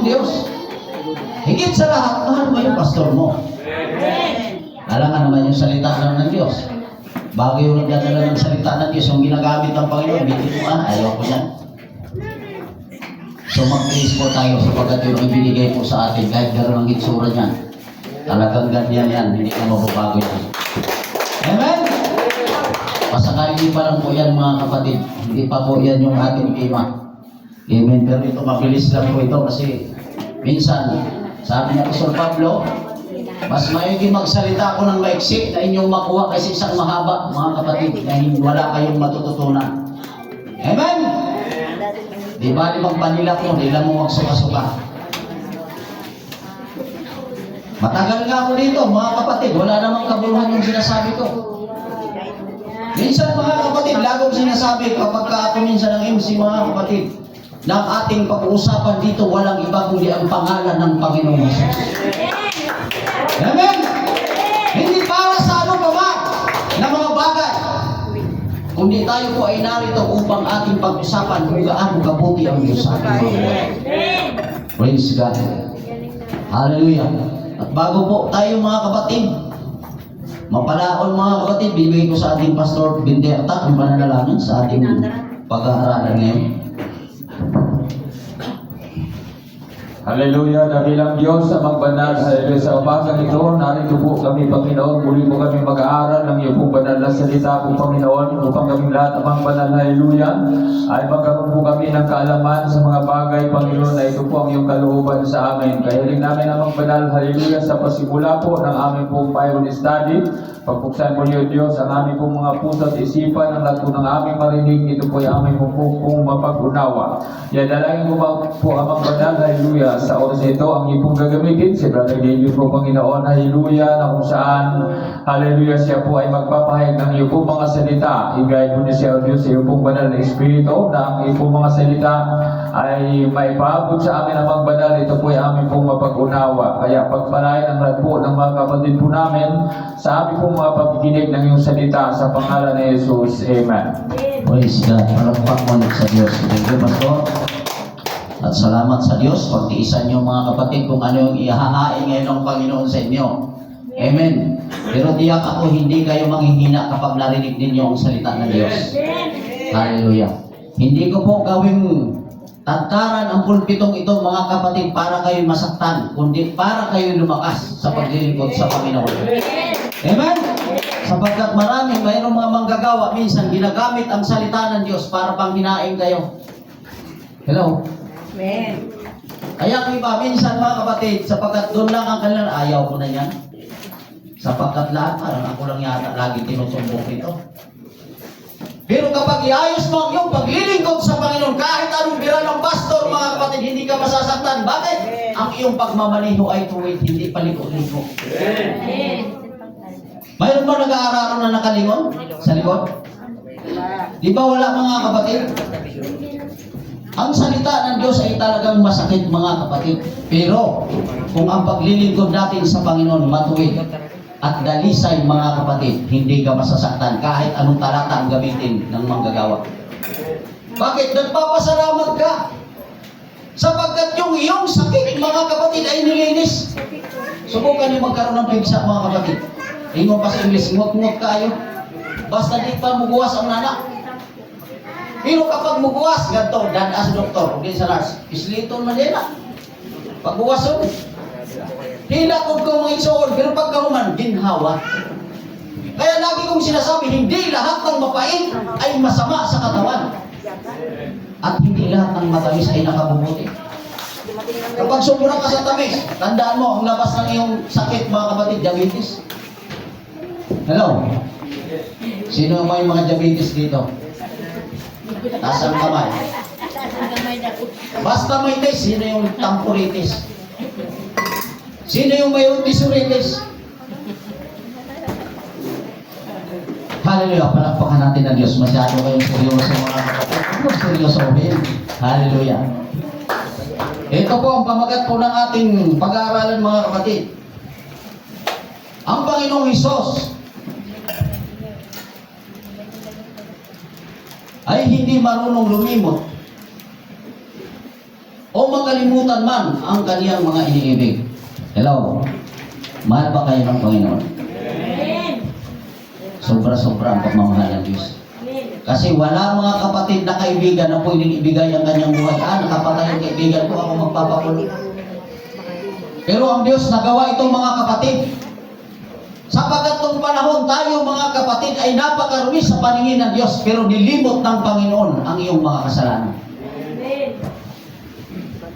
Diyos. Higit sa lahat, mahal mo yung pastor mo. Alam nga naman yung salita lang ng Diyos. Bago yung nagdadala ng salita ng Diyos, yung ginagamit ng Panginoon, bitipuan, ayaw ko yan. So mag-praise po tayo sapagkat yung ibinigay po sa atin, kahit gano'n ang itsura niyan. Talagang ganyan yan, hindi ka mababago yan. Amen? Pasakali pa lang po yan mga kapatid. Hindi pa po yan yung ating tema. Amen. Pero ito mabilis lang po ito kasi minsan, sabi niya Apostol Pablo, mas maigi magsalita ako ng maiksi na inyong makuha kasi isang mahaba mga kapatid na wala kayong matututunan. Amen? Di ba limang panila ko, hindi lang mo magsuka-suka. Matagal nga ako dito mga kapatid, wala namang kabuluhan yung sinasabi ko. Minsan mga kapatid, lagong sinasabi kapag ako minsan ng MC mga kapatid, na ang ating pag-uusapan dito walang iba kundi ang pangalan ng Panginoong Jesus. Amen? Hindi para sa ano pa ba na mga bagay, kundi tayo po ay narito upang ating pag-usapan kung gaano kabuti ang Diyos sa ating mga buhay. Praise God. Hallelujah. At bago po tayo mga kapatid, mapalaon mga kapatid, bibigay ko sa ating Pastor Binderta ang pananalangin sa ating pag-aaralan ngayon. Hallelujah, dakilang Diyos sa magbanal. Hallelujah, sa umagang ito, narito po kami, Panginoon. Muli po kami mag-aaral ng iyong pong banal na salita po, Panginoon, upang kami lahat ng banal, hallelujah, ay magkaroon po kami ng kaalaman sa mga bagay, Panginoon, na ito po ang iyong kalooban sa amin. Kaya rin namin ang magbanal, hallelujah, sa pasimula po ng aming pong Bible study. Pagpuksan po niyo, Diyos, ang aming pong mga puso at isipan, ang lahat po ng aming marinig, ito po ay aming pong mapag-unawa. Yan, dalangin mo po ang banal, hallelujah, sa oras ito, ang iyong pong gagamitin, si Brother David po, Panginoon, hallelujah, na kung saan, hallelujah, siya po ay magpapahayag ng iyong pong mga salita. I-guide mo niya siya, O Diyos, sa iyong pong banal na Espiritu, na ang iyong pong mga salita ay maipaabot sa amin ang magbanal, ito po ay aming pong mapag-unawa. Kaya pagpalain ang lahat po ng mga kapatid po namin sa aming pong mga pagkikinig ng iyong salita sa pangalan ni Jesus. Amen. Praise God. Palakpak mo sa Diyos. Thank you, Pastor. At salamat sa Diyos. Pagtiisan niyo mga kapatid kung ano yung ihahain ngayon ng Panginoon sa inyo. Amen. Pero tiyak ako, hindi kayo manghihina kapag narinig ninyo ang salita ng Diyos. Hallelujah. Hindi ko po gawing tagkaran ang pulpitong ito mga kapatid para kayo masaktan, kundi para kayo lumakas sa paglilingkod sa Panginoon. Amen? Sapagkat mayroong mga manggagawa minsan ginagamit ang salita ng Diyos para panghinain kayo. Hello? Amen. Kaya ang iba minsan mga kapatid, sapagkat doon lang ang kanilang ayaw ko na yan. Sapagkat lahat, parang ako lang yata lagi tinutumbok ito. Pero kapag iayos mo ang iyong paglilingkod sa Panginoon, kahit anong bira ng pastor, mga kapatid, hindi ka masasaktan. Bakit? Ang iyong pagmamaniho ay tuwid, hindi paliko-liko. Mayroon ba nag-aararo na nakalingon sa likod? Di ba wala mga kapatid? Ang salita ng Diyos ay talagang masakit mga kapatid. Pero kung ang paglilingkod natin sa Panginoon matuwid at dalisay mga kapatid, hindi ka masasaktan kahit anong talata ang gamitin ng manggagawa. Bakit? Nagpapasalamat ka sapagkat yung iyong sakit mga kapatid ay nilinis. Subukan niyo magkaroon ng pigsa mga kapatid. Ingon pa sa English, ngot-ngot kayo. Basta di pa muguwas ang nanak. Pero kapag muguwas, ganito, dadas doktor, hindi sa nurse, isliton man nila. Pagbuwason, hinakod ko mga isool, pero pagkahuman, ginhawa. Kaya lagi kong sinasabi, hindi lahat ng mapait ay masama sa katawan. At hindi lahat ng matamis ay nakabubuti. Kapag sobra ka sa tamis, tandaan mo, ang labas ng iyong sakit, mga kapatid, diabetes. Hello? Sino may mga diabetes dito? Taas ang kamay. Basta may test, sino yung tampuritis? Sino yung may utisuritis? Hallelujah. Palakpakan natin ang Diyos. Masyado kayong seryoso mga kapatid. Ano seryosohin? Hallelujah. Ito po ang pamagat po ng ating pag-aaralan mga kapatid. Ang Panginoong Hesus ay hindi marunong lumimot o makalimutan man ang kaniyang mga iniibig. Hello? Mahal ba kayo ng Panginoon? Sobra-sobra ang pagmamahal ng Diyos. Kasi wala mga kapatid na kaibigan na pwedeng ibigay ang kanyang buhay. Nakapatay ang kaibigan ko, ako magpapakulong. Pero ang Diyos nagawa itong mga kapatid. Sapagkat nung panahon tayo mga kapatid ay napakarumi sa paningin ng Diyos, pero nilimot ng Panginoon ang iyong mga kasalanan.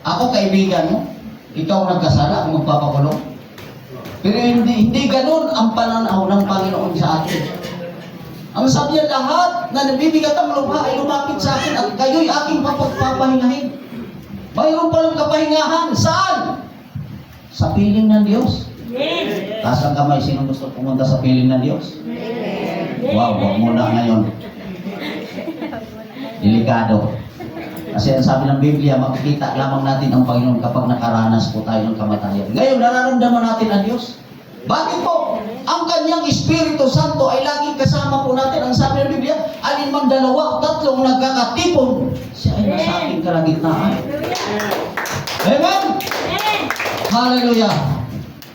Ako kaibigan mo, ikaw nagkasala, ako magpapakulong. Pero hindi ganun ang pananaw ng Panginoon sa atin. Ang sabi niya, lahat na nabibigat ang lupa ay lumapit sa akin at kayo'y aking papagpapahingahin. Mayroon palang kapahingahan. Saan? Sa piling ng Diyos. Taas ang kamay, sino gusto pumunta sa piling ng Diyos? Wow, wag muna ngayon. Delikado. Kasi ang sabi ng Biblia, makikita lamang natin ang Panginoon kapag nakaranas po tayo ng kamatayan. Ngayon, nararamdaman natin ang Diyos. Bakit po? Ang kanyang Espiritu Santo ay laging kasama po natin. Ang sabi ng Biblia, alinman dalawa o tatlong nagkakatipon, siya ay nasa ating kalagitnaan. Amen? Hallelujah!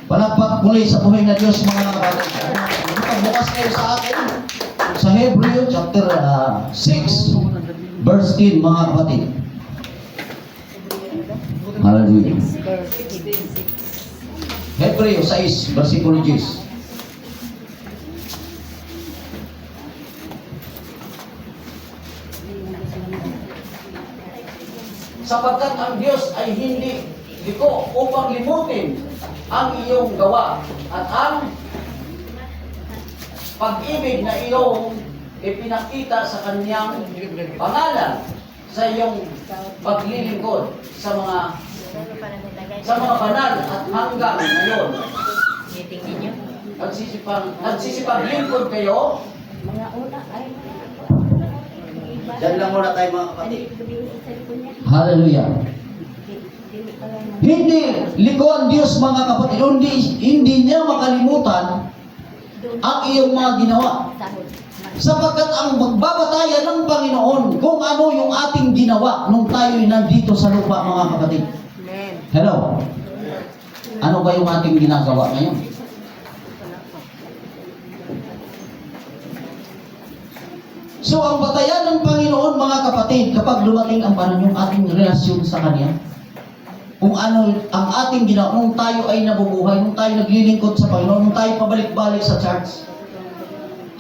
Palakpak muli sa buhay na Diyos, mga kapatid. Bukas kayo sa akin sa Hebreo chapter 6 verse 10, mga kapatid. Hallelujah. Hebreo 6 versikulo 10. Sapagkat ang Diyos ay hindi liko upang limutin ang iyong gawa at ang pag-ibig na iyong ipinakita sa kanyang pangalan sa iyong paglilingkod sa mga banal at hanggang ngayon. Nagsisipaglingkod kayo. Diyan lang muna tayo mga kapatid. Hallelujah. Hindi liko ang Diyos mga kapatid. Hindi niya makalimutan ang iyong mga ginawa. Sapagkat ang magbabatayan ng Panginoon kung ano yung ating ginawa nung tayo'y nandito sa lupa mga kapatid. Hello? Ano ba yung ating ginagawa ngayon? So ang batayan ng Panginoon mga kapatid, kapag dumating ang panahon yung ating relasyon sa Kanya, kung ano ang ating ginawa, nung tayo ay nabubuhay, nung tayo naglilingkod sa Panginoon, nung tayo pabalik-balik sa church.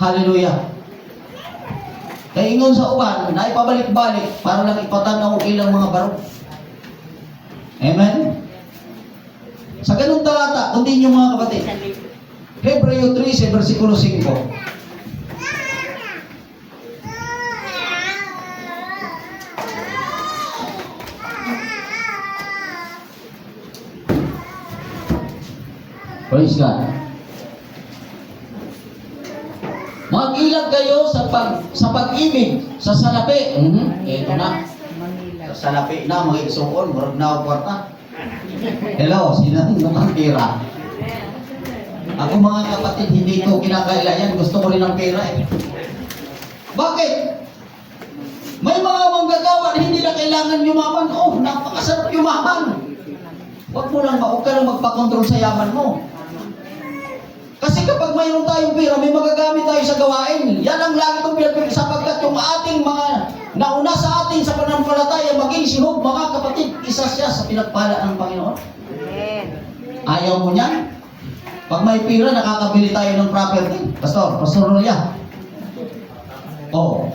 Hallelujah. Kaya ingon sa uban, na ipabalik-balik para lang ipatanaw ilang mga barok. Amen? Sa ganung talata, kundi nyo mga kapatid. Hebreo 13, versikulo 5. Praise God. Mag-ilag kayo sa pag-ibig, sa salapi. Ito na. Sa salapi na, mga isuon, murag na o kwarta. Hello, sinating ng pera. Ako mga kapatid, hindi ko kinakailangan. Gusto ko rin ng pera eh. Bakit? May mga manggagawa na hindi na kailangan yumaman. Oh, napakasarap yumaman. Huwag ka lang magpakontrol sa yaman mo. Kasi kapag mayroon tayong pera, may magagamit tayo sa gawain. Yan ang lagi kong pinagpipil sapagkat yung ating mga nauna sa atin sa pananampalataya maging sinug, mga kapatid, isa siya sa pinagpala ng Panginoon. Ayaw mo niyan? Pag may pera, nakakabili tayo ng property. Pastor Rolia. Oh.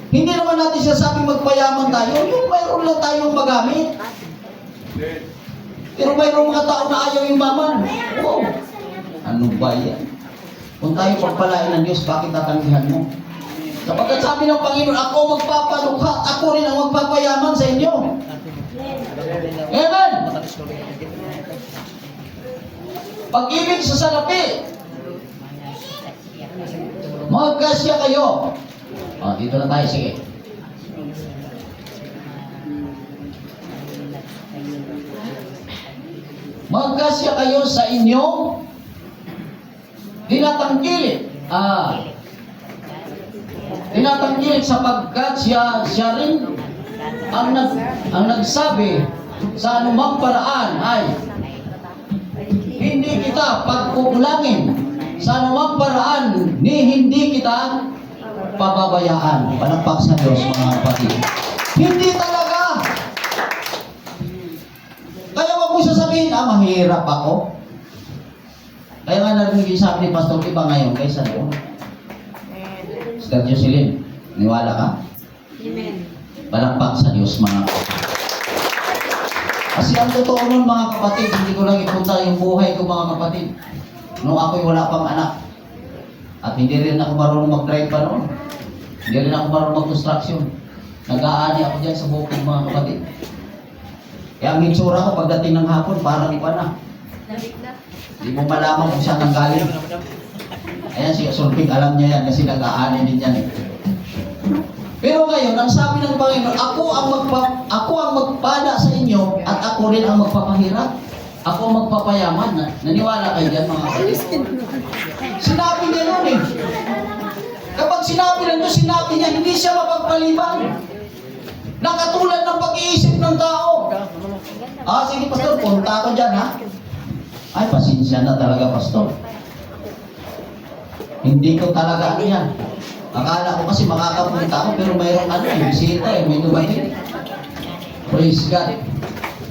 Hindi naman natin sinasabing magpayaman tayo. Yung mayroon lang tayong magamit. Pero mayroong mga tao na ayaw yung maman. Oh. Ano ba yan? Kung tayo pagpalain ng Diyos, bakit tatanggihan mo? Sapagkat sabi ng Panginoon, ako magpapalukha, ako rin ang magpapayaman sa inyo. Amen! Pag-ibig sa salapi. Magkasya kayo. Dito na tayo, sige. Magkasya kayo sa inyong tinatangkilik. Tinatangkilik sapagkat siya rin ang nagsabi sa anumang paraan ay hindi kita pagkukulangin. Sa anumang paraan hindi kita pababayaan. Palakpak sa Diyos, mga kapatid. Hindi talaga. Kaya wag mo sasabihin, mahirap ako. Kaya nga narinig sabi ni Pastor Iba ngayon, guys, ano? Sister Jocelyn, niwala ka? Amen. Palakpak sa Diyos, mga kapatid. Kasi ang totoo nun, mga kapatid, hindi ko lang ipunta yung buhay ko, mga kapatid. Nung ako'y wala pang anak. At hindi rin ako marunong mag-drive pa noon. Hindi rin ako marunong mag-construction. Nag-aani ako dyan sa bukid, mga kapatid. Kaya ang itsura ko pagdating ng hapon, parang iba na. Hindi mo malaman kung saan ang galing. Ayan, si Sulping, alam niya yan kasi nag-aani din yan eh. Pero ngayon, ang sabi ng Panginoon, ako ang magpala sa inyo at ako rin ang magpapahirap. Ako ang magpapayaman. Naniwala kayo dyan, mga kapatid? Sinabi niya yun eh. Kapag sinabi na Diyos, sinabi niya, hindi siya mapagpaliban. Nakatulad ng pag-iisip ng tao. Sige, Pastor, punta ako dyan, ha? Ay, pasensya na talaga, Pastor. Hindi ko talaga ano yan. Akala ko kasi makakapunta ako, pero mayroong bisita may dumating. Praise God.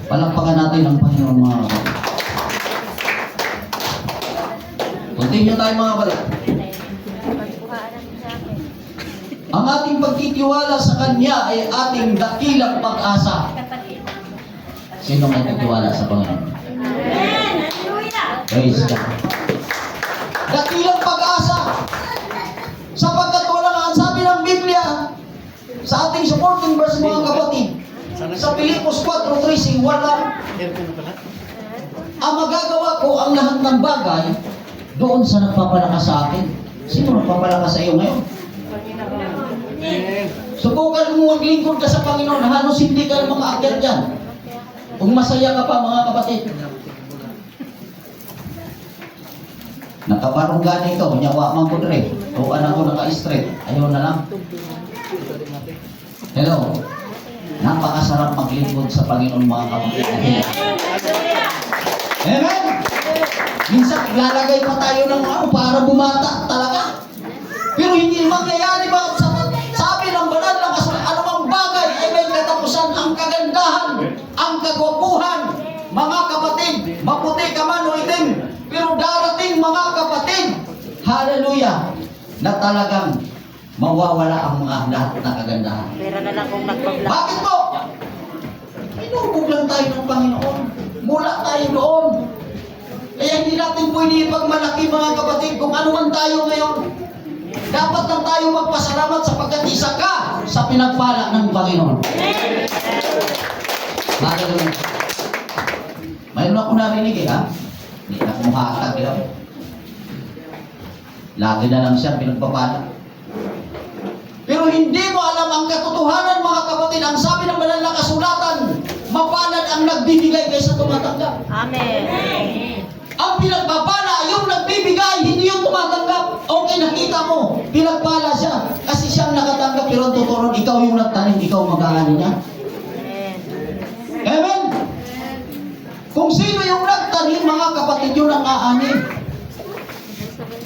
Palakpakan natin ang Panginoon, mga kapatid. Continue tayo, mga kapatid. Ang ating pagtitiwala sa Kanya ay ating dakilang pag-asa. Sino may nagtiwala sa Panginoon? Praise God. Dakilang pag-asa. Sapagkat wala nga, ang sabi ng Biblia, sa ating supporting verse, mga kapatid, sa Pilipos 4:3, wala. Ang magagawa ko ang lahat ng bagay doon sa nagpapalakas sa akin. Sino nagpapalakas sa iyo ngayon? Subukan mo maglingkod ka sa Panginoon, halos hindi ka makaakyat dyan. Kung masaya ka pa, mga kapatid. Nakabarong ito, kunyawa man ko dre. Tuan ako naka-straight. Ayaw na lang. Hello. Napakasarap maglingkod sa Panginoon, mga kapatid. Amen! Minsan, lalagay pa tayo ng para bumata talaga. Pero hindi mangyayari ba? Sabi ng banal na anumang bagay ay may katapusan. Ang kagandahan, ang kagwapuhan, mga kapatid, maputi ka man o itim, pero darating, mga kapatid, hallelujah, na talagang mawawala ang mga lahat na kagandahan. Pera na lang kung nagpabla. Bakit po? Inubog lang tayo ng Panginoon. Mula tayo doon. Kaya hindi natin pwede ipagmalaki, mga kapatid, kung ano man tayo ngayon. Dapat lang tayo magpasalamat sapagkat isa ka sa pinagpala ng Panginoon. Hallelujah. Mayroon ako narinig ha? Hindi na kumuhatag lang. Lagi na lang siya pinagpapala. Pero hindi mo alam ang katotohanan, mga kapatid. Ang sabi ng banal na kasulatan, mapalad ang nagbibigay kaysa tumatanggap. Amen. Ang pinagpapala, yung nagbibigay, hindi yung tumatanggap. Okay, nakita mo, pinagpala siya. Kasi siyang nakatanggap, pero ang totoo, ikaw yung nagtanim, ikaw mag-aani niya. Amen? Kung sino yung nagtanim, mga kapatid, yun ang aani.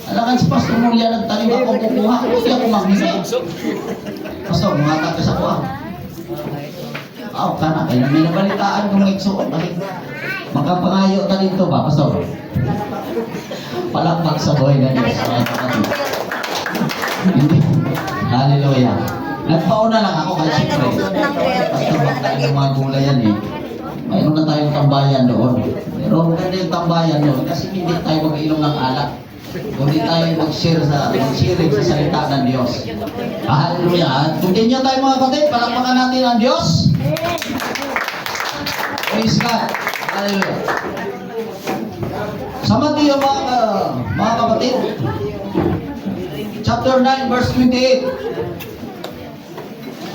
Alam si Pastor Mulia nagtanim, ako kukuha. Hindi ako magbibigay. Pastor, mga ka sa kuha. Ka na, kaya may nabalitaan kung nagsuot. Makapangayo ka dito ba, Pastor? Palakpak sa buhay na Diyos. Hallelujah. Nagpauna lang ako kahit siyempre. Pastor, bakit yung mga gulay yan eh. Mayroon na tayong tambayan doon. Pero maganda yung tambayan doon kasi hindi tayo mag-inom ng alak. Kundi tayo mag-share sa salita ng Diyos. Hallelujah. At continue tayo, mga kapatid. Palakpakan natin ang Diyos. Praise God. Hallelujah. Sa Mateo, mga kapatid, chapter 9, verse 28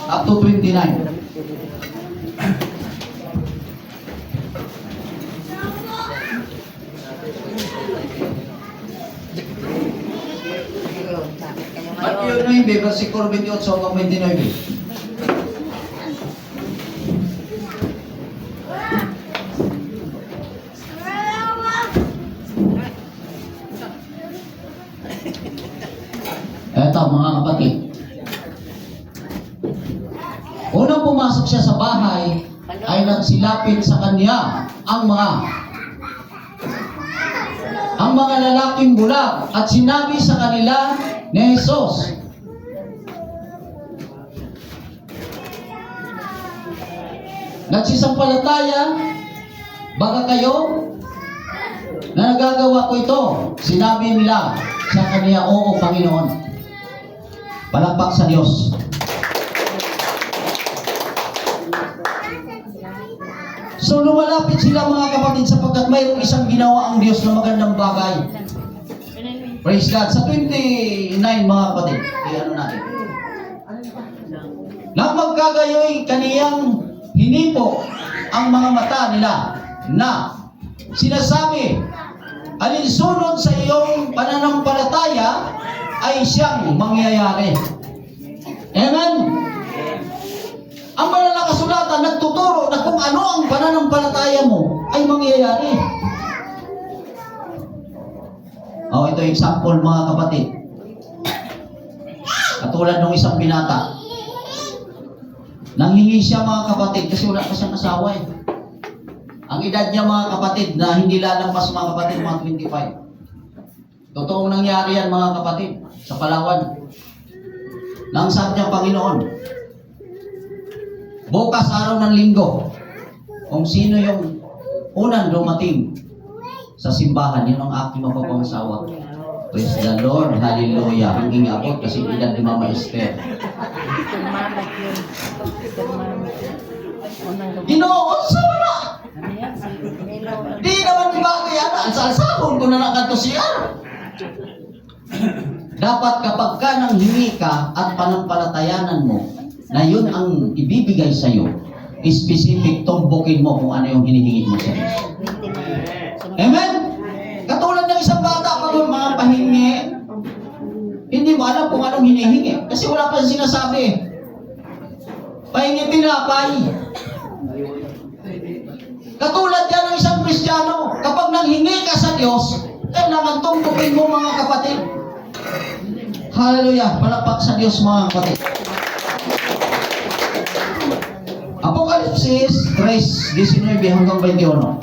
up to 29. Mateo 9, versikulo 28 hanggang 29. nagsilapit sa kanya ang mga lalaking bulag at sinabi sa kanila ni Jesus, nagsisampalataya baga kayo na nagagawa ko ito? Sinabi nila sa kanya, oo, Panginoon. Palakpak sa Diyos. So lumalapit sila mga kapatid sapagkat mayroong isang ginawa ang Diyos na magandang bagay. Praise God. Sa 29 mga kapatid, ano natin? Nang magkagayoy kaniyang hinipo ang mga mata nila na sinasabi, alinsunod sa iyong pananampalataya ay siyang mangyayari. Amen? Ang banal na kasulatan nagtuturo na kung ano ang pananampalataya mo ay mangyayari. Ito example mga kapatid. Katulad ng isang binata. Nanghingi siya mga kapatid kasi wala pa siyang asawa eh. Ang edad niya mga kapatid na hindi lalampas mga kapatid mga 25. Totoong nangyari yan mga kapatid sa Palawan. Nang sabi niya, Panginoon, bukas araw ng linggo, kung sino yung unang dumating sa simbahan, yun ang aking mapapangasawa. Praise the Lord, hallelujah. Hanggang abot kasi edad ni Mama Esther. Ginoo, sa wala. Di naman bagay yan. Ang salsahon ko na nakato siya. Dapat kapag ka nang hingi ka at panampalatayanan mo na yun ang ibibigay sa iyo, specific, tumbukin mo kung ano yung hinihingi mo sa Diyos. Amen? Katulad ng isang bata pag mga pahingi, hindi mo alam kung anong hinihingi kasi wala pa sinasabi. Pahingi tinapay. Katulad yan ng isang Kristiyano, kapag nanghingi ka sa Diyos, kailangan tumbukin mo mga kapatid. Hallelujah! Palakpak sa Diyos mga kapatid. Apokalipsis 3:19 hanggang 21.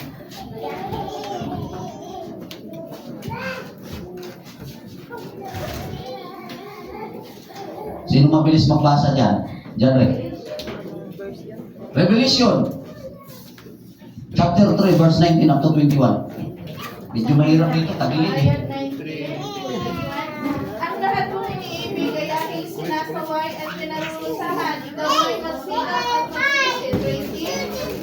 Sino mabilis magbasa dyan? Diyan rin. Revelation chapter 3 verse 19 up to 21. Medyo mahirap dito, tagilid eh. Ang lahat mong iniibig ay aking sinasaway at pinarurusahan. Ikaw ay magsinap at magsisisi.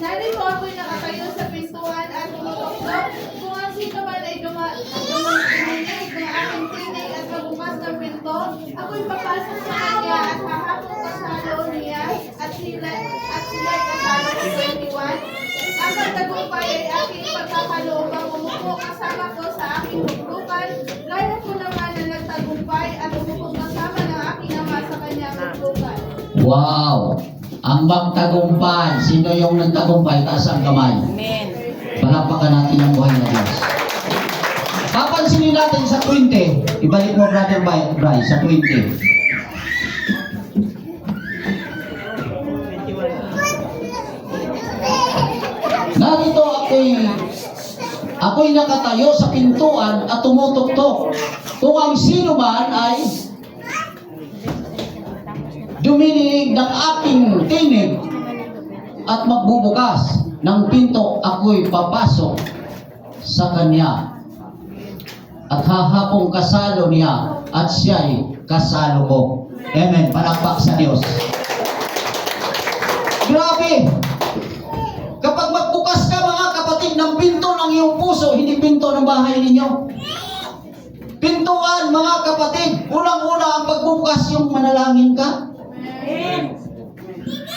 Narito ako'y nakatayo sa pintuan at tumutuktok. Kung ang sino man ay dumakinig ng aking tinig at magbukas ng pinto, ako'y papasok sa kanya at hahapong kasalo niya at sila'y kasalo sa 21. Ang pagtagumpay ay aking pagkakaloobang umupo kasama ko sa aking huklukan. Gaya ko naman na nagtagumpay at umupo kasama ng aking ama sa kanyang huklukan. Wow! Ang magtagumpay. Sino yung nagtagumpay? Taas ang kamay. Amen. Palapakan natin ang buhay na Diyos. Papansinin natin sa 20. Ibalik mo, Brother Bry, sa 20. Narito ako'y nakatayo sa pintuan at tumutuktok. Kung ang sino man ay dumininig ng aking tinig at magbubukas ng pinto, ako'y papasok sa kanya at hahapong kasalo niya at siya'y kasalo ko. Amen. Palakpak sa Diyos. Grabe! Kapag magbukas ka mga kapatid ng pinto ng iyong puso, hindi pinto ng bahay ninyo. Pintuan mga kapatid, unang-una ang pagbukas yung manalangin ka.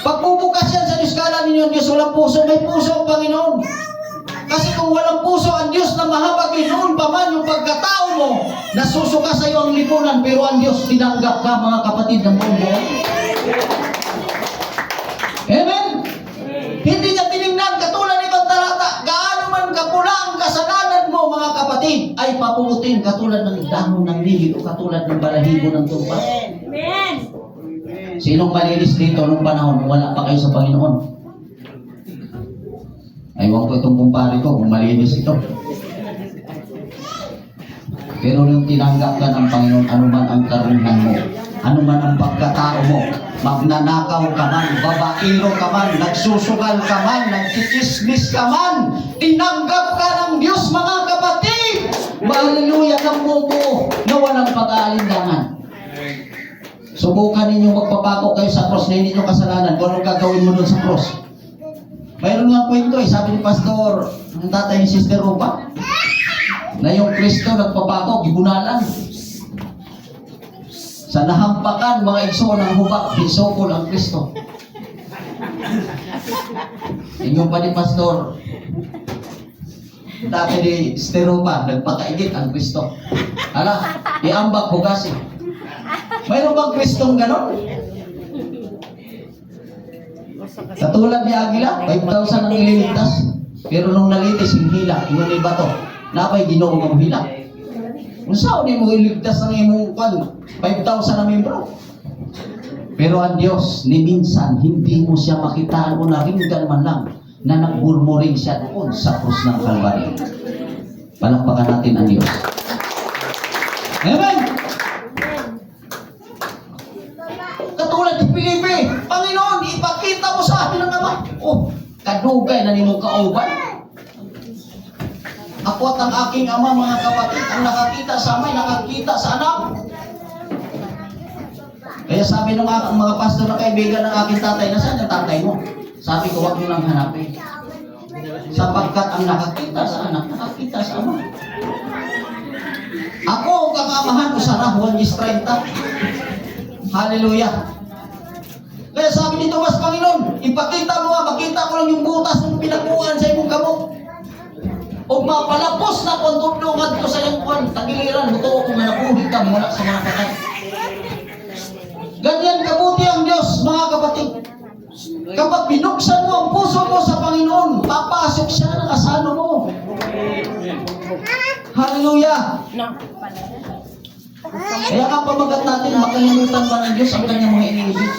Pagbubukas yan sa Diyos, kala ninyo Diyos walang puso, may puso ang Panginoon. Kasi kung walang puso ang Diyos na mahabag, noon pa man yung pagkatao mo, nasusuka sa iyo ang lipunan, pero ang Diyos tinanggap ka mga kapatid ng buong buhay. Amen? Hindi niya tinignan katulad ng ibang talata, gaano man kapula ang kasalanan mo mga kapatid, ay papuputin katulad ng dahon ng lili o katulad ng balahibo ng tupa. Amen. Sinong malinis dito nung panahon wala pa kayo sa Panginoon? Aywan ko itong kumpare ko kung malinis ito. Pero nung tinanggap ka ng Panginoon, anuman ang karunhan mo, anuman ang pagkatao mo, magnanakaw ka man, babaero ka man, nagsusugal ka man, nagkikismis ka man, tinanggap ka ng Diyos, mga kapatid! Hallelujah, ng buo na walang pag-aalinlangan. Subukan ninyo magpapako kayo sa cross na hindi nyo kasalanan kung anong gagawin mo dun sa cross. Mayroon nga kwento sabi ni Pastor, ang tatay ni Sister Rupa, na yung Kristo nagpapako, gibunalan. Sa nahampakan, mga igso ng hubak, bisokol ang Kristo. Inyong pa ni Pastor, dati ni Sister Rupa, nagpakaigit ang Kristo. Hala, iambak hugasin. Mayroon bang Kristong ganon? Katulad ni Agila, 5,000 ang ililigtas. Pero nung nalitis, yung hila, yung bato, napay ginoo ng hila. Kung saan mo iligtas ng imong 5,000 na membro? Pero ang Diyos, ni minsan, hindi mo siya makitaan o naringgan man lang na nagmurmuring siya doon sa krus ng Kalbaryo. Palakpakan natin ang Diyos. Amen! Katulad ni Filipe, Panginoon, ipakita mo sa amin ang Ama. Oh, kadugay na nimong kauban. Ako at ang aking Ama, mga kapatid, ang nakakita sa amin, nakakita sa anak. Kaya sabi ng mga pastor na kaibigan ng aking tatay, nasaan ang tatay mo? Sabi ko, huwag mo lang hanapin. Sapagkat ang nakakita sa anak, nakakita sa Ama. Ako ang kakamahan ko sa Juan 10:30. Hallelujah. Kaya sabi ni Tomas, Panginoon, ipakita mo makita ko lang yung butas ng pinagbuhan sa imong kamot. O mapalapos na kung tudlungan ko sa iyong kwan, tagiliran, buto ko nga nabuhi ka mula sa mga patay. Ganyan kabuti ang Diyos, mga kapatid. Kapag binuksan mo ang puso mo sa Panginoon, papasok siya ng kasano mo. Hallelujah. Kaya nga pamagat natin, makalimutan ba ng Diyos ang kanyang mga iniibig?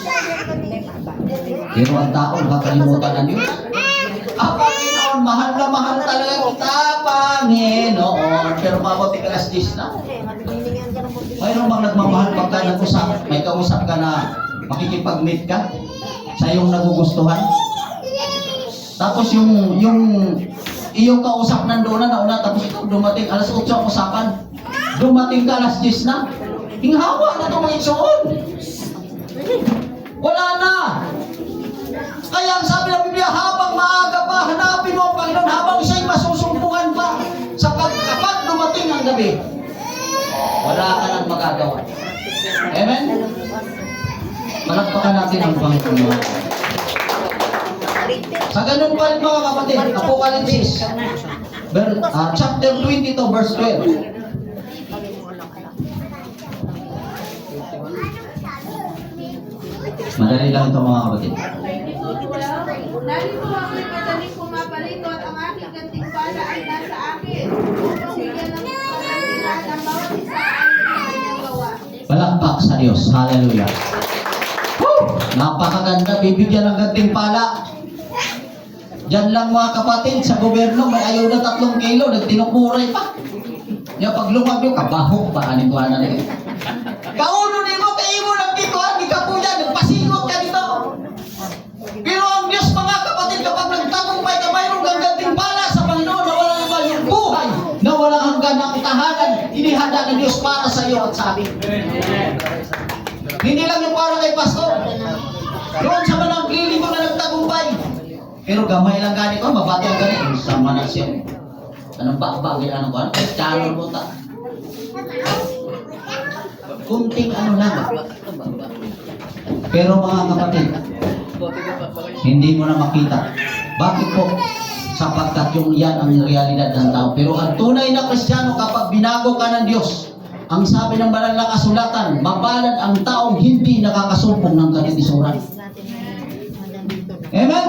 Pero ang tao, makalimutan ng Diyos. Panginoon, mahal na mahal talaga kita, Panginoon. Pero mabuti ka alas 10 na. Mayroon bang nagmamahal pagka nag-usap, may kausap ka na makikipag-meet ka sa iyong nagugustuhan? Tapos yung iyong kausap nandoon na nauna, tapos ikaw dumating, alas 8 ang usapan. Dumating ka alas 10 na. Hinghawa na itong mga igsoon. Wala na. Kaya ang sabi ng Biblia, habang maaga pa, hanapin mo ang Panginoon habang siya'y masusumpungan pa. Kapag dumating ang gabi, wala ka nang magagawa. Amen? Palakpakan natin ang Panginoon. Sa ganun pa rin mga kapatid, Apocalypse, chapter 22, verse 12. Madali lang ito mga kapatid. Narito ako'y madaling pumaparito at ang aking gantimpala ay nasa akin. Upang bigyan ng karantinan ang bawat isa ay kanyang gawa. Palakpak sa Diyos. Hallelujah. Woo! Napakaganda. Bibigyan ng gantimpala. Diyan lang mga kapatid, sa gobyerno may ayaw na 3 kilo, nagtinukuray pa. Yung pag lumag yung kabaho pa, anikuha na rin. Kauno ni mo, kayo mo nagtikuhan, di ka po yan, nagpasingot ka dito. Pero ang Diyos mga kapatid, kapag nagtagumpay ka, mayroong ganting bala sa Panginoon na walang iba yung buhay, na walang hanggan ng tahanan, inihanda ng Diyos para sa iyo at sa amin. Hindi lang yung para kay Pastor. Doon sa manang kliling ko na nagtagumpay. Pero gamay lang gani ko, mabati ang gani. Sama na siya. Anong bakbagay, ano ko? Ano? Channel mo ta. Kunting ano lang. Pero mga kapatid, hindi mo na makita. Bakit po? Sapagkat yung yan ang realidad ng tao. Pero ang tunay na Kristiyano, kapag binago ka ng Diyos, ang sabi ng banal na kasulatan, mapalad ang taong hindi nakakasumpong ng katisisuran. Amen?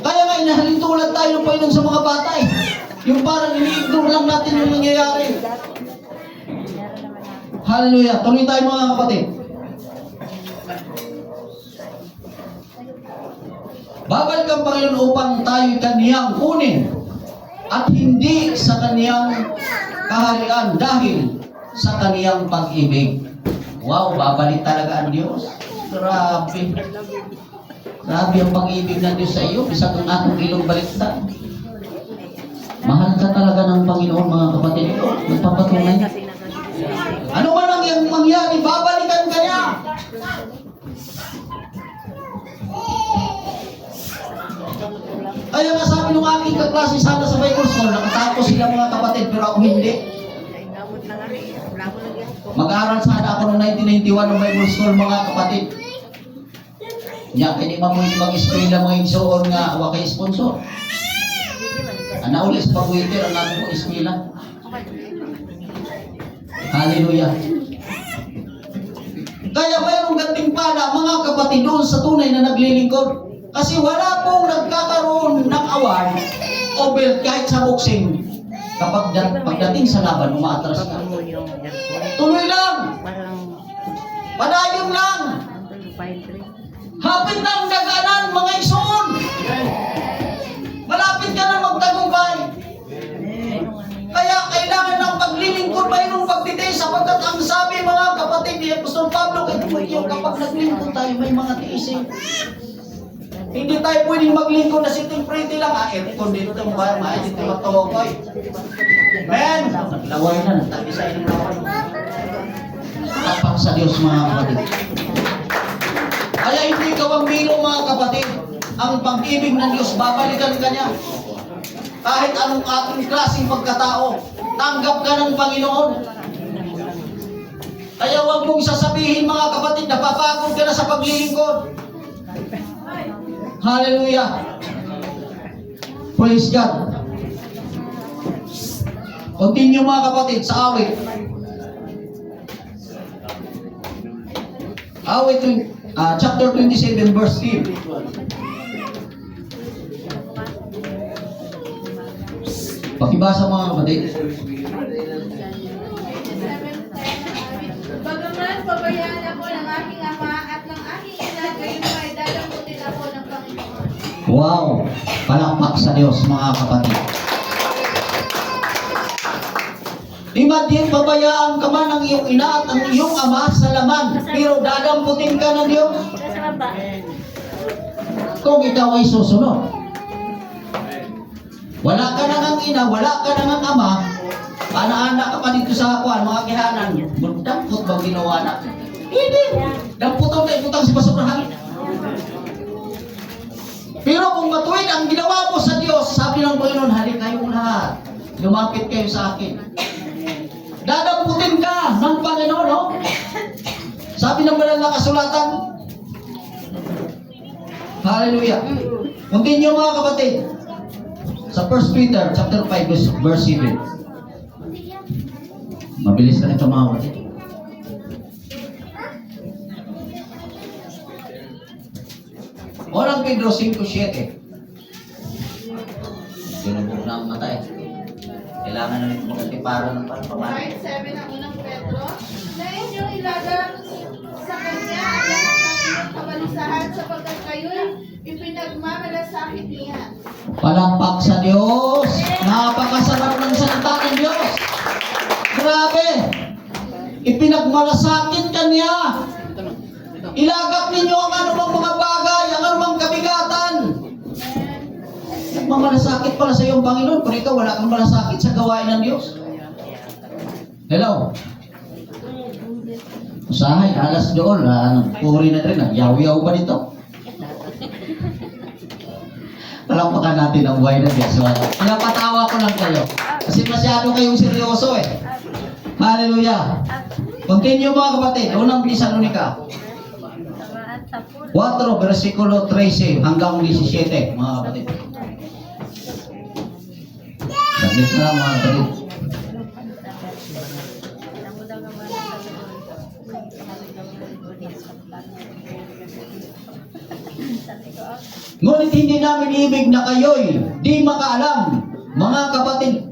Kaya nga inahalintulad tayo ng Panginoon sa mga bata eh. Yung parang ini-ignore lang natin yung nangyayari. Hallelujah. Tuloy tayo mga kapatid. Babalik ang Panginoon upang tayo kaniyang kunin at hindi sa kaniyang kaharian dahil sa kaniyang pag-ibig. Wow, babalik talaga ang Diyos. Grabe. Grabe ang pag-ibig ng Diyos sa iyo. Bisa kung atong ilong baliktad. Mahal ka talaga ng Panginoon, mga kapatid. Nagpapatunay. Ano man ang iyong mangyari, babalikan ka niya. Kaya nga sabi ng aking kaklase sana sa Bible School, nakatapos sila mga kapatid, pero ako hindi. Mag-aaral sana ako noong 1991 ng Bible School, mga kapatid. Nya, kini mamuhin mag-eskwela mga igsoon nga wakay sponsor. Ana uli sa pag-waiter ang natin po eskwela. Hallelujah. Kaya mayroong gantimpala mga kapatid doon sa tunay na naglilingkod. Kasi wala pong nagkakaroon ng award o belt kahit sa boxing. Kapag pagdating sa laban, umaatras ka. Tuloy lang! Padayon lang! Hapit na ang daganan, mga igsoon! Malapit ka na magtagumpay! Kaya kailangan ng paglilingkod, mayroong pagtitiis sapagkat ang sabi mga kapatid ni Apostol Pablo kay Timoteo, kapag naglingkod tayo, may mga tiisin. Hindi tayo pwedeng maglingkod na sitting pretty lang. Aircon dito mo ba? Maayos dito matawag ko. Men! Naglaway na. Nagtagisay ng laway. Tapak sa Diyos mga kapatid. Kaya hindi kawambilo mga kapatid. Ang pag-ibig ng Diyos, babalikan ka niya. Kahit anong ating klaseng pagkatao, tanggap ka ng Panginoon. Kaya huwag mong sasabihin mga kapatid, napapagod ka na sa paglilingkod. Hallelujah. Praise God. Continue mga kapatid sa awit. Awit chapter 27 verse 10. Pakibasa mga kapatid. Bagaman pabayaan ako ng aking ama at ng aking ina, gayon ay dadamutin ako ng Panginoon. Wow! Palakpak sa Diyos mga kapatid. Imagine, pabayaan ka man ng iyong ina at ang iyong ama sa laman, pero dadamputin ka ng Diyos kung ikaw ay susunod. Wala ka na ng ina, wala ka na ng ama, anak-anak ka pa dito sa akuan, mga kihanan, dampot bang ginawa na? Hindi! Damputong na ibutang si basurahan. Pero kung matuwid ang ginawa mo sa Diyos, sabi ng Panginoon, halik kayong lahat, lumapit kayo sa akin. Dadamputin ka ng Panginoon, no? Sabi ng banal na kasulatan. Hallelujah. Continue mga kapatid. Sa 1 Peter chapter 5 verse 7. Mabilis ka nito mga kapatid. Orang Pedro 5:7. Sinubog na ang mata eh. Kailangan na nito magkatipara ng pagpapala. Right, 7 ang unang Pedro, na inyong ilagak sa kanya ang lahat ng inyong kabalisahan sapagkat kayo'y ipinagmamalasakit niya. Palakpak sa Diyos. Napakasarap ng salita ng Diyos. Grabe. Ipinagmalasakit ka niya. Ilagak ninyo ang anumang mga bagay, ang anumang kabigatan. Nagmamalasakit pala sa iyong Panginoon. Kung ikaw wala kang malasakit sa gawain ng Diyos. Hello. Usahay, alas doon. Puri na rin. Yaw-yaw ba dito? Palakpakan natin ang buhay ng Diyos. Pinapatawa ko lang kayo. Kasi masyado kayong seryoso eh. Hallelujah. Continue mga kapatid. Unang Tesalonica 4, versikulo 13 hanggang 17, mga kapatid. Saglit na lang, mga kapatid. Ngunit hindi namin ibig na kayo'y di makaalam, mga kapatid,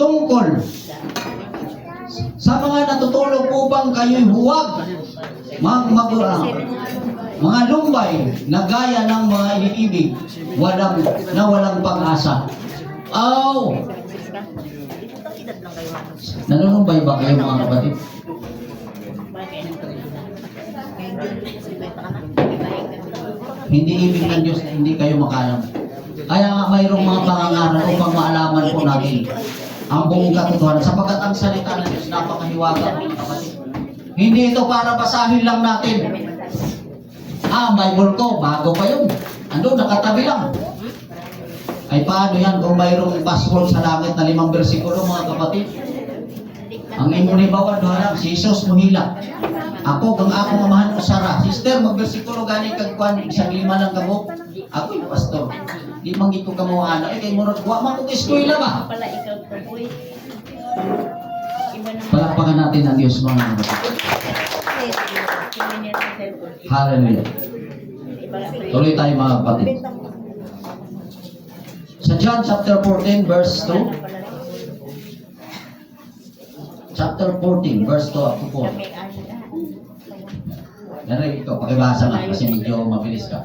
tungkol sa mga natutulog upang kayo'y huwag mga lumbay na gaya ng mga iniibig, walang pag-asa. Oh! Nanunumbay ba kayo mga kapatid? Hindi ibig ng Diyos na hindi kayo makalam. Kaya nga mayroong mga pangangaral upang maalaman po natin ang buong katotohanan. Sapagkat ang salita ng Diyos napakahiwaga, mga kapatid. Hindi ito para basahin lang natin. Bible ko, bago pa yun. Ando, nakatabi lang. Ay paano yan kung mayroong password sa langit na 5 bersikulo, mga kapatid? Ang imo ni bawal doon, si Jesus muhila. Ako, kung ako mamahan ko Sara. Sister, mag-bersikulo galing kagkuhan, 1 lima lang kamo. Ako yung pastor. Di manggit ko kamo anak. Kay murag, wa man ko eskwela ba? Pala ikaw to, boy. Palakpakan natin ang Diyos, mga kapatid. Hallelujah. Tuloy tayo, mga kapatid. Sa John chapter 14 verse 2. Chapter 14 verse 2 up to 4. Yan rin ito, pakibasa nga kasi medyo mabilis ka.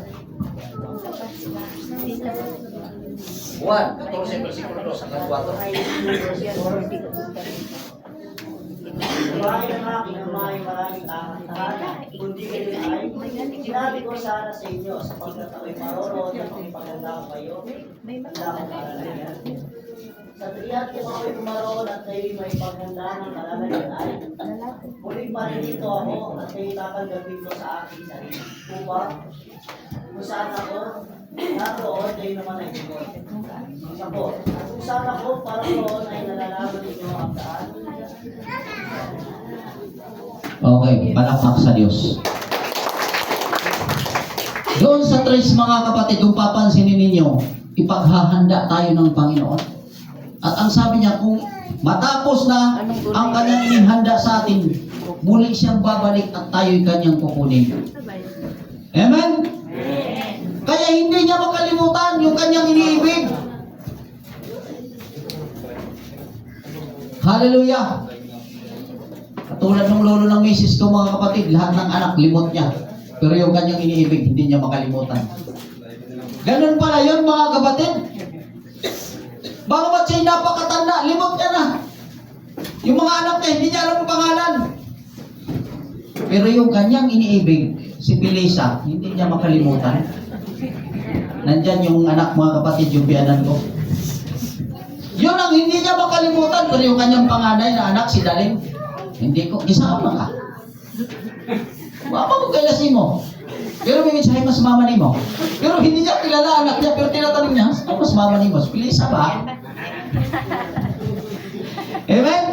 1, 14 versikulo 2 hanggang 4. Maraming tahanan, kundi kayo ay sinabi ko sana sa inyo sapagkat ako'y maroroon at ipagandaan kayo. Handa akong kalalayan. Sa triyan kung ako'y maroon at kayo'y may paghandaan ng kalalayan ay muling marinito ako at kayo'y tatanggapin ko sa aking sarili. Upang kung saan ako, naroon kayo naman ay doon. Sapo, kung saan ako, parang roon ay nalalaman ninyo ang daan. Okay, palakpak sa Diyos. Doon sa trace, mga kapatid, kung papansinin ninyo, ipaghahanda tayo ng Panginoon. At ang sabi niya, kung matapos na ang kanyang inihanda sa atin, muli siyang babalik at tayo'y kanyang kukunin. Amen? Kaya hindi niya makalimutan yung kanyang iniibig. Hallelujah! Katulad ng lolo ng misis ko, mga kapatid, lahat ng anak limot niya. Pero yung kanyang iniibig, hindi niya makalimutan. Ganun pala yun, mga kapatid. Bagamat siya'y napakatanda, limot niya na. Yung mga anak niya, hindi niya alam ang pangalan. Pero yung kanyang iniibig, si Pilisa, hindi niya makalimutan. Nandyan yung anak, mga kapatid, yung biyanan ko. Yun ang hindi niya makalimutan. Pero yung kanyang panganay na anak, si Daling, hindi ko, isama ka. Baka mo kailasin mo. Pero may mensahe mas mama ni mo. Pero hindi niya kilala anak niya, pero tinatanong niya, ay mas mama ni mo. Pilisa ba? Amen?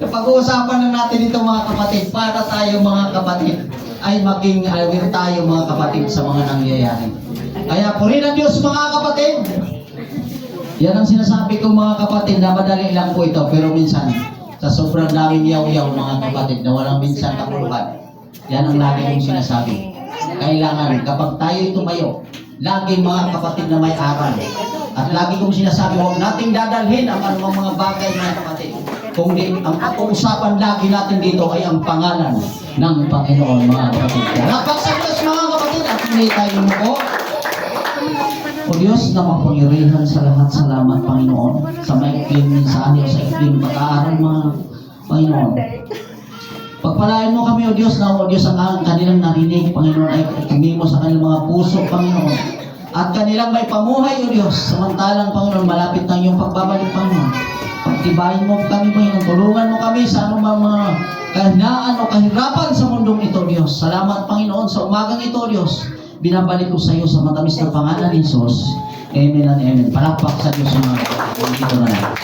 Pag-uusapan na natin ito, mga kapatid, para tayo, mga kapatid, ay maging aware tayo, mga kapatid, sa mga nangyayari. Kaya purihin ang Diyos, mga kapatid. Yan ang sinasabi ko, mga kapatid, na madali lang po ito, pero minsan, sa sobrang daming yaw-yaw, mga kapatid, na walang minsan kapuluhan. Yan ang lagi kong sinasabi. Kailangan, kapag tayo'y tumayo, laging mga kapatid na may aral. At lagi kong sinasabi, huwag nating dadalhin ang anumang mga bagay, mga kapatid. Kung di, ang pag-uusapan lagi natin dito ay ang pangalan ng Panginoon, mga kapatid. Lapak sa Diyos, mga kapatid, at hindi tayo mo. O Diyos na mapangyarihan sa lahat, salamat, Panginoon, sa maikling mensahe o sa ikling pag-aaral, mga Panginoon. Pagpalain mo kami, O Diyos, na O Diyos ang kanilang narinig, Panginoon, ay tumimo sa kanilang mga puso, Panginoon. At kanilang may pamuhay, O Diyos, samantalang, Panginoon, malapit ng iyong pagbabalik, Panginoon. Pagtibayin mo kami, Panginoon, tulungan mo kami sa anumang mga kahinaan o kahirapan sa mundong ito, Diyos. Salamat, Panginoon, sa umagang ito, Diyos. Binabalik ko sa iyo sa matamis na pangalan ni Jesus. Amen and amen. Palakpak sa Diyos, mga kapatid. Dito na lang.